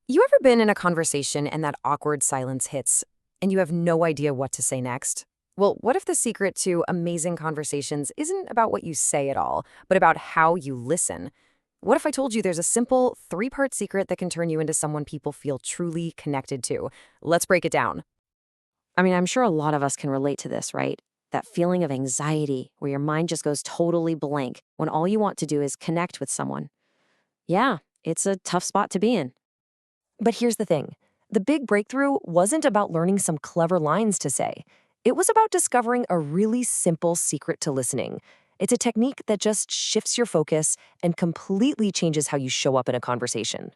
You ever been in a conversation and that awkward silence hits and you have no idea what to say next? Well, what if the secret to amazing conversations isn't about what you say at all, but about how you listen? What if I told you there's a simple three-part secret that can turn you into someone people feel truly connected to? Let's break it down. I'm sure a lot of us can relate to this, right? That feeling of anxiety where your mind just goes totally blank when all you want to do is connect with someone. Yeah, it's a tough spot to be in. But here's the thing. The big breakthrough wasn't about learning some clever lines to say. It was about discovering a really simple secret to listening. It's a technique that just shifts your focus and completely changes how you show up in a conversation.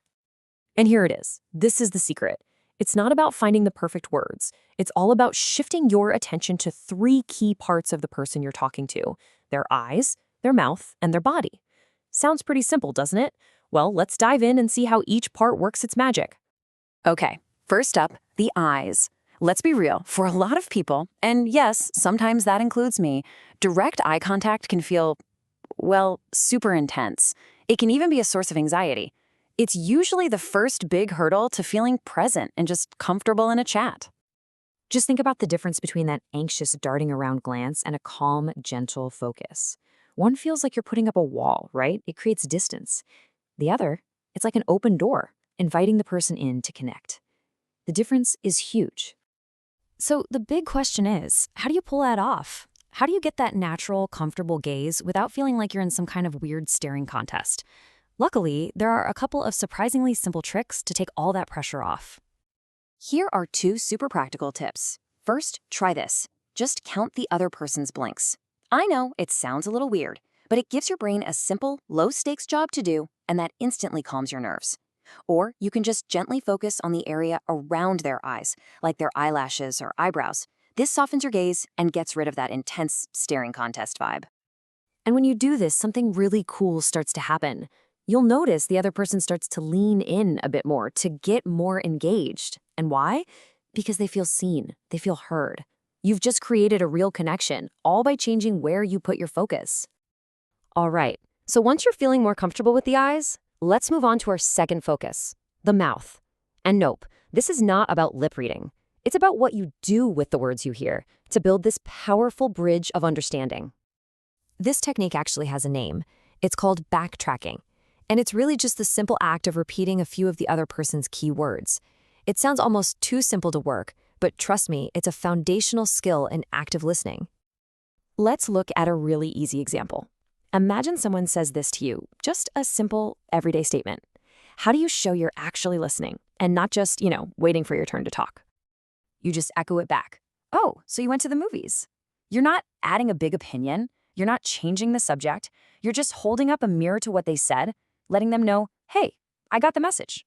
And here it is. This is the secret. It's not about finding the perfect words. It's all about shifting your attention to three key parts of the person you're talking to: their eyes, their mouth, and their body. Sounds pretty simple, doesn't it? Well, let's dive in and see how each part works its magic. Okay, first up, the eyes. Let's be real, for a lot of people, and yes, sometimes that includes me, direct eye contact can feel, well, super intense. It can even be a source of anxiety. It's usually the first big hurdle to feeling present and just comfortable in a chat. Just think about the difference between that anxious, darting around glance and a calm, gentle focus. One feels like you're putting up a wall, right? It creates distance. The other, it's like an open door, inviting the person in to connect. The difference is huge. So the big question is, how do you pull that off? How do you get that natural, comfortable gaze without feeling like you're in some kind of weird staring contest? Luckily, there are a couple of surprisingly simple tricks to take all that pressure off. Here are two super practical tips. First, try this. Just count the other person's blinks. I know it sounds a little weird, but it gives your brain a simple, low-stakes job to do, and that instantly calms your nerves. Or you can just gently focus on the area around their eyes, like their eyelashes or eyebrows. This softens your gaze and gets rid of that intense staring contest vibe. And when you do this, something really cool starts to happen. You'll notice the other person starts to lean in a bit more, to get more engaged. And why? Because they feel seen, they feel heard. You've just created a real connection, all by changing where you put your focus. All right, so once you're feeling more comfortable with the eyes, let's move on to our second focus, the mouth. And nope, this is not about lip reading. It's about what you do with the words you hear to build this powerful bridge of understanding. This technique actually has a name. It's called backtracking. And it's really just the simple act of repeating a few of the other person's key words. It sounds almost too simple to work, but trust me, it's a foundational skill in active listening. Let's look at a really easy example. Imagine someone says this to you, just a simple, everyday statement. How do you show you're actually listening and not just, waiting for your turn to talk? You just echo it back. Oh, so you went to the movies. You're not adding a big opinion. You're not changing the subject. You're just holding up a mirror to what they said, letting them know, hey, I got the message.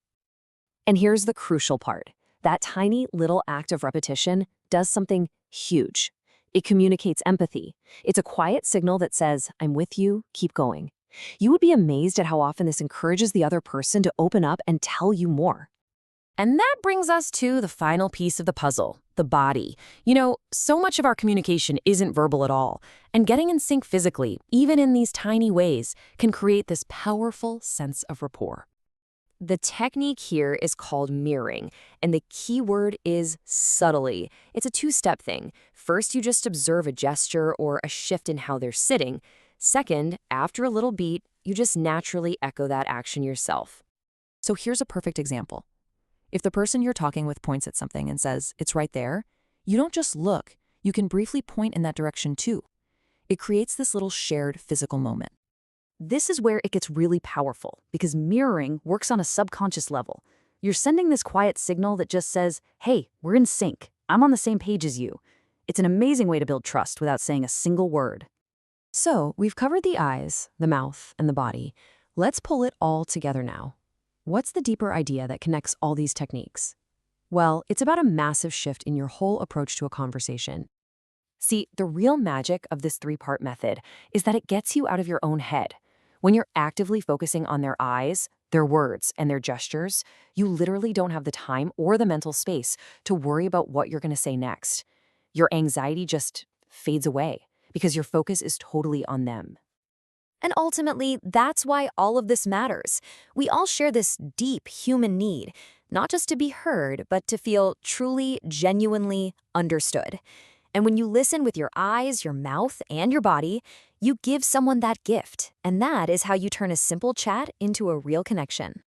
And here's the crucial part. That tiny little act of repetition does something huge. It communicates empathy. It's a quiet signal that says, I'm with you, keep going. You would be amazed at how often this encourages the other person to open up and tell you more. And that brings us to the final piece of the puzzle, the body. So much of our communication isn't verbal at all, and getting in sync physically, even in these tiny ways, can create this powerful sense of rapport. The technique here is called mirroring, and the key word is subtly. It's a two-step thing. First, you just observe a gesture or a shift in how they're sitting. Second, after a little beat, you just naturally echo that action yourself. So here's a perfect example. If the person you're talking with points at something and says, it's right there, you don't just look, you can briefly point in that direction too. It creates this little shared physical moment. This is where it gets really powerful, because mirroring works on a subconscious level. You're sending this quiet signal that just says, hey, we're in sync. I'm on the same page as you. It's an amazing way to build trust without saying a single word. So we've covered the eyes, the mouth, and the body. Let's pull it all together now. What's the deeper idea that connects all these techniques? Well, it's about a massive shift in your whole approach to a conversation. See, the real magic of this three-part method is that it gets you out of your own head. When you're actively focusing on their eyes, their words, and their gestures, you literally don't have the time or the mental space to worry about what you're going to say next. Your anxiety just fades away because your focus is totally on them. And ultimately, that's why all of this matters. We all share this deep human need, not just to be heard, but to feel truly, genuinely understood. And when you listen with your eyes, your mouth, and your body, you give someone that gift. And that is how you turn a simple chat into a real connection.